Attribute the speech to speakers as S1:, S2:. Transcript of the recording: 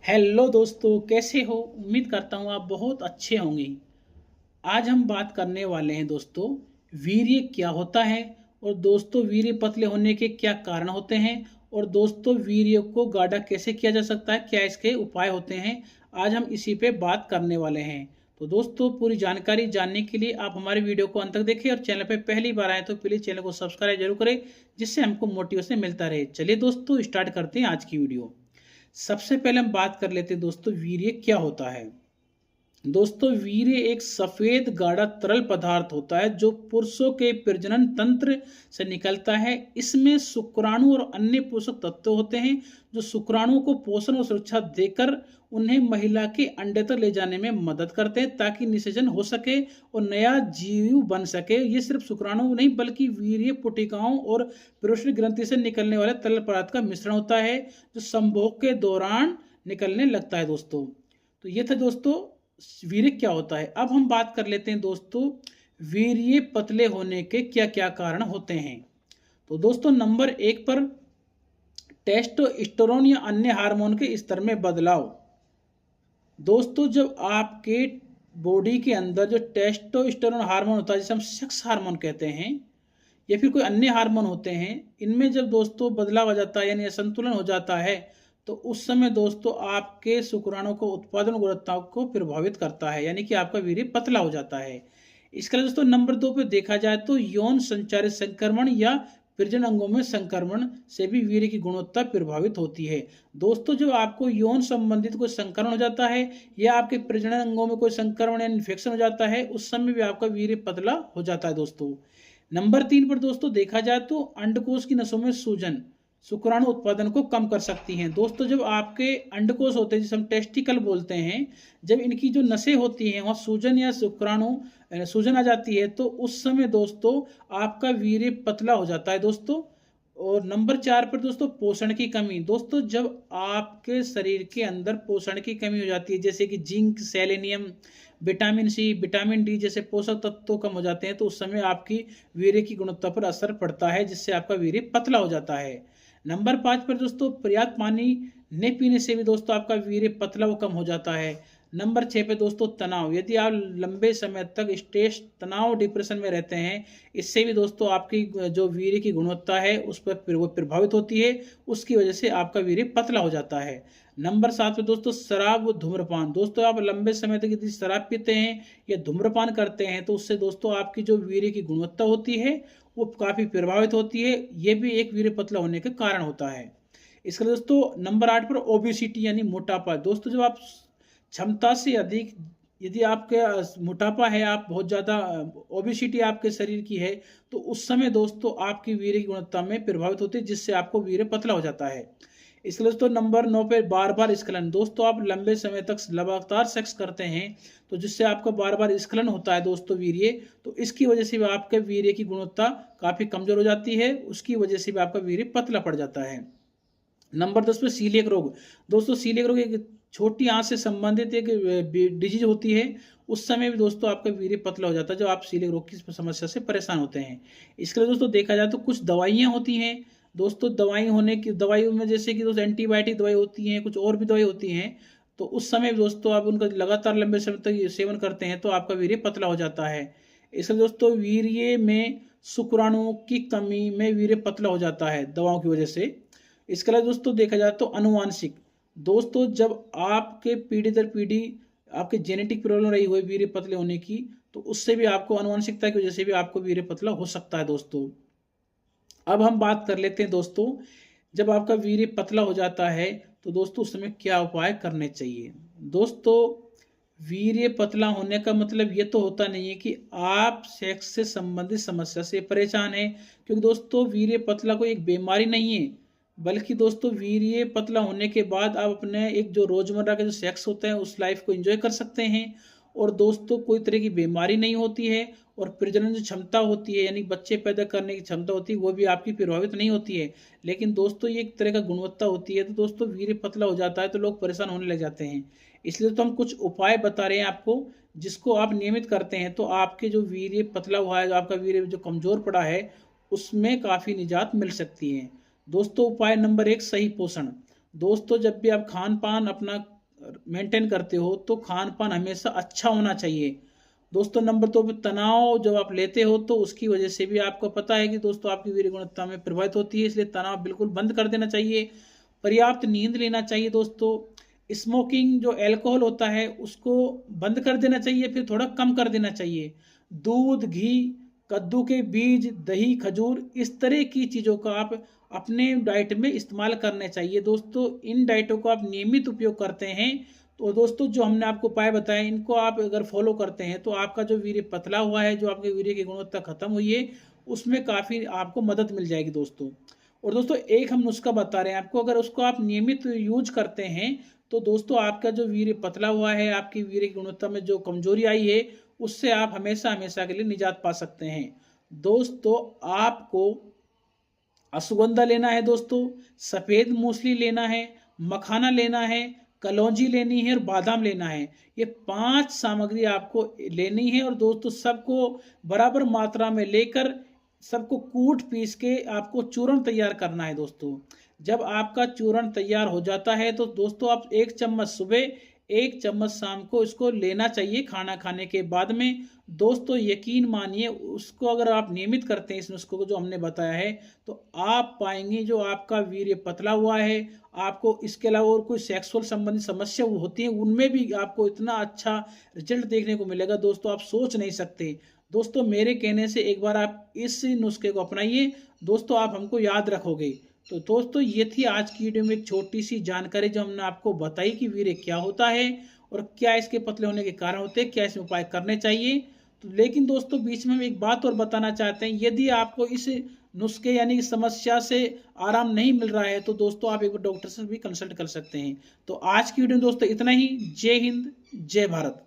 S1: Hello दोस्तों, कैसे हो? उम्मीद करता हूँ आप बहुत अच्छे होंगे। आज हम बात करने वाले हैं दोस्तों, वीर्य क्या होता है और दोस्तों वीर्य पतले होने के क्या कारण होते हैं और दोस्तों वीर्य को गाढ़ा कैसे किया जा सकता है, क्या इसके उपाय होते हैं। आज हम इसी पे बात करने वाले हैं। तो दोस्तों पूरी जानकारी जानने के लिए आप हमारे वीडियो को अंत तक देखें और चैनल पे पहली बार आए तो प्लीज़ चैनल को सब्सक्राइब जरूर करें, जिससे हमको मोटिवेशन मिलता रहे। चलिए दोस्तों स्टार्ट करते हैं आज की वीडियो। सबसे पहले हम बात कर लेते हैं दोस्तों, वीर्य क्या होता है। दोस्तों वीर्य एक सफेद गाढ़ा तरल पदार्थ होता है जो पुरुषों के प्रजनन तंत्र से निकलता है। इसमें शुक्राणु और अन्य पोषक तत्व होते हैं जो शुक्राणुओं को पोषण और सुरक्षा देकर उन्हें महिला के अंडे तक ले जाने में मदद करते हैं ताकि निषेचन हो सके और नया जीव बन सके। ये सिर्फ शुक्राणु नहीं बल्कि वीर्य पुटिकाओं और पुरुष ग्रंथि से निकलने वाले तरल पदार्थ का मिश्रण होता है जो संभोग के दौरान निकलने लगता है दोस्तों। तो ये था दोस्तों वीर्य क्या होता है। अब हम बात कर लेते हैं दोस्तों, वीर्य पतले होने के क्या क्या कारण होते हैं। तो दोस्तों नंबर एक पर टेस्टोस्टेरोन या अन्य हार्मोन के स्तर में बदलाव। दोस्तों जब आपके बॉडी के अंदर जो टेस्टोस्टेरोन हार्मोन होता है, जिसे हम सेक्स हार्मोन कहते हैं, या फिर कोई अन्य हार्मोन होते हैं, इनमें जब दोस्तों बदलाव आ जाता है यानी असंतुलन हो जाता है तो उस समय दोस्तों आपके शुक्राणु को उत्पादन गुणवत्ता को प्रभावित करता है, यानी कि आपका वीर्य पतला हो जाता है। इसके लिए दोस्तों नंबर दो पे देखा जाए तो यौन संचारित संक्रमण या प्रजनन अंगों में संक्रमण से भी वीर्य की गुणवत्ता प्रभावित होती है। दोस्तों जब आपको यौन संबंधित कोई संक्रमण हो जाता है या आपके प्रजनन अंगों में कोई संक्रमण या इन्फेक्शन हो जाता है, उस समय भी आपका वीर्य पतला हो जाता है दोस्तों। नंबर तीन पर दोस्तों देखा जाए तो अंडकोश की नसों में सूजन शुक्राणु उत्पादन को कम कर सकती हैं। दोस्तों जब आपके अंडकोश होते हैं जिसे हम टेस्टिकल बोलते हैं, जब इनकी जो नसें होती हैं वहाँ सूजन या शुक्राणु सूजन आ जाती है तो उस समय दोस्तों आपका वीर्य पतला हो जाता है दोस्तों। और नंबर चार पर दोस्तों पोषण की कमी। दोस्तों जब आपके शरीर के अंदर पोषण की कमी हो जाती है, जैसे कि zinc, selenium, vitamin C, vitamin D जैसे पोषक तत्व कम हो जाते हैं तो उस समय आपकी वीर्य की गुणवत्ता पर असर पड़ता है, जिससे आपका वीर्य पतला हो जाता है। नंबर पाँच पर दोस्तों पर्याप्त पानी न पीने से भी दोस्तों आपका वीर्य पतला व कम हो जाता है। नंबर छः पे दोस्तों तनाव। यदि आप लंबे समय तक स्ट्रेस, तनाव, डिप्रेशन में रहते हैं, इससे भी दोस्तों आपकी जो वीर्य की गुणवत्ता है उस पर वो प्रभावित होती है, उसकी वजह से आपका वीर्य पतला हो जाता है। नंबर सात पे दोस्तों शराब व धूम्रपान। दोस्तों आप लंबे समय तक यदि शराब पीते हैं या धूम्रपान करते हैं तो उससे दोस्तों आपकी जो वीर्य की गुणवत्ता होती है वो काफ़ी प्रभावित होती है। ये भी एक वीर्य पतला होने का कारण होता है। इसके लिए दोस्तों नंबर आठ पर ओबेसिटी यानी मोटापा। दोस्तों जब आप क्षमता से अधिक, यदि आपके मोटापा है, आप बहुत ज़्यादा ओबेसिटी आपके शरीर की है, तो उस समय दोस्तों आपकी वीर्य की गुणवत्ता में प्रभावित होती है, जिससे आपको वीर्य पतला हो जाता है। इसलिए दोस्तों नंबर नौ पे बार बार स्खलन। दोस्तों आप लंबे समय तक लगातार सेक्स करते हैं तो जिससे आपका बार बार स्खलन होता है दोस्तों वीर्य, तो इसकी वजह से भी आपके वीर्य की गुणवत्ता काफ़ी कमजोर हो जाती है, उसकी वजह से भी आपका वीर्य पतला पड़ जाता है। नंबर 10 पे सीलिएक रोग। दोस्तों सीलिएक रोग एक छोटी आंत से संबंधित एक डिजीज होती है। उस समय भी दोस्तों आपका वीर्य पतला हो जाता है जब आप सीलिएक रोग की समस्या से परेशान होते हैं। इसके लिए दोस्तों देखा जाए तो कुछ दवाइयाँ होती हैं दोस्तों, दवाइयों में जैसे कि दोस्तों एंटीबायोटिक दवाई होती हैं, कुछ और भी दवाई होती हैं, तो उस समय दोस्तों आप उनका लगातार लंबे समय तक सेवन करते हैं तो आपका वीर्य पतला हो जाता है। इसलिए दोस्तों वीर्य में शुक्राणुओं की कमी में वीर्य पतला हो जाता है दवाओं की वजह से। इसके अलावा दोस्तों देखा जाए तो अनुवांशिक। दोस्तों जब आपके पीढ़ी दर पीढ़ी आपके जेनेटिक प्रॉब्लम रही हुई वीर्य पतले होने की, तो उससे भी आपको अनुवांशिकता की वजह से भी आपको वीर्य पतला हो सकता है दोस्तों। अब हम बात कर लेते हैं दोस्तों, जब आपका वीर्य पतला हो जाता है तो दोस्तों उस समय क्या उपाय करने चाहिए। दोस्तों वीर्य पतला होने का मतलब ये तो होता नहीं है कि आप सेक्स से संबंधित समस्या से परेशान हैं, क्योंकि दोस्तों वीर्य पतला कोई एक बीमारी नहीं है, बल्कि दोस्तों वीर्य पतला होने के बाद आप अपने एक जो रोजमर्रा का जो सेक्स होता है उस लाइफ को एंजॉय कर सकते हैं। और दोस्तों कोई तरह की बीमारी नहीं होती है और प्रजनन जो क्षमता होती है यानी बच्चे पैदा करने की क्षमता होती है वो भी आपकी प्रभावित नहीं होती है। लेकिन दोस्तों ये एक तरह का गुणवत्ता होती है, तो दोस्तों वीर्य पतला हो जाता है तो लोग परेशान होने लग जाते हैं। इसलिए तो हम कुछ उपाय बता रहे हैं आपको, जिसको आप नियमित करते हैं तो आपके जो वीर्य पतला हुआ है, आपका वीर्य जो कमजोर पड़ा है, उसमें काफ़ी निजात मिल सकती है। दोस्तों उपाय नंबर एक, सही पोषण। दोस्तों जब भी आप खान पान अपना मेंटेन करते हो तो खान पान हमेशा अच्छा होना चाहिए। दोस्तों नंबर 2 पे तनाव जब आप लेते हो तो उसकी वजह से भी आपको पता है कि दोस्तों आपकी वीर्य गुणवत्ता में प्रभावित होती है, इसलिए तनाव बिल्कुल बंद कर देना चाहिए। पर्याप्त नींद लेना चाहिए दोस्तों। स्मोकिंग जो अल्कोहल होता है उसको बंद कर देना चाहिए, फिर थोड़ा कम कर देना चाहिए। दूध, घी, कद्दू के बीज, दही, खजूर, इस तरह की चीज़ों का आप अपने डाइट में इस्तेमाल करने चाहिए दोस्तों। इन डाइटों को आप नियमित उपयोग करते हैं तो दोस्तों जो हमने आपको उपाय बताए इनको आप अगर फॉलो करते हैं तो आपका जो वीर्य पतला हुआ है, जो आपके वीर्य की गुणवत्ता खत्म हुई है, उसमें काफ़ी आपको मदद मिल जाएगी दोस्तों। और दोस्तों एक हम नुस्खा बता रहे हैं आपको, अगर उसको आप नियमित यूज करते हैं तो दोस्तों आपका जो वीर्य पतला हुआ है, आपकी वीर्य की गुणवत्ता में जो कमजोरी आई है, उससे आप हमेशा हमेशा के लिए निजात पा सकते हैं। दोस्तों आपको अश्वगंधा लेना है दोस्तों, सफ़ेद मूसली लेना है, मखाना लेना है, कलौंजी लेनी है और बादाम लेना है। ये 5 सामग्री आपको लेनी है और दोस्तों सबको बराबर मात्रा में लेकर सबको कूट पीस के आपको चूर्ण तैयार करना है दोस्तों। जब आपका चूर्ण तैयार हो जाता है तो दोस्तों आप 1 चम्मच सुबह, 1 चम्मच शाम को इसको लेना चाहिए खाना खाने के बाद में। दोस्तों यकीन मानिए उसको अगर आप नियमित करते हैं इस नुस्खे को जो हमने बताया है तो आप पाएंगे जो आपका वीर्य पतला हुआ है, आपको इसके अलावा और कोई सेक्सुअल संबंधित समस्या होती है उनमें भी आपको इतना अच्छा रिजल्ट देखने को मिलेगा दोस्तों, आप सोच नहीं सकते। दोस्तों मेरे कहने से एक बार आप इस नुस्खे को अपनाइए दोस्तों, आप हमको याद रखोगे। तो दोस्तों ये थी आज की वीडियो में एक छोटी सी जानकारी जो हमने आपको बताई कि वीर्य क्या होता है और क्या इसके पतले होने के कारण होते हैं, क्या इसमें उपाय करने चाहिए। तो लेकिन दोस्तों बीच में हम एक बात और बताना चाहते हैं, यदि आपको इस नुस्खे यानी इस समस्या से आराम नहीं मिल रहा है तो दोस्तों आप एक बार डॉक्टर से भी कंसल्ट कर सकते हैं। तो आज की वीडियो में दोस्तों इतना ही। जय हिंद, जय भारत।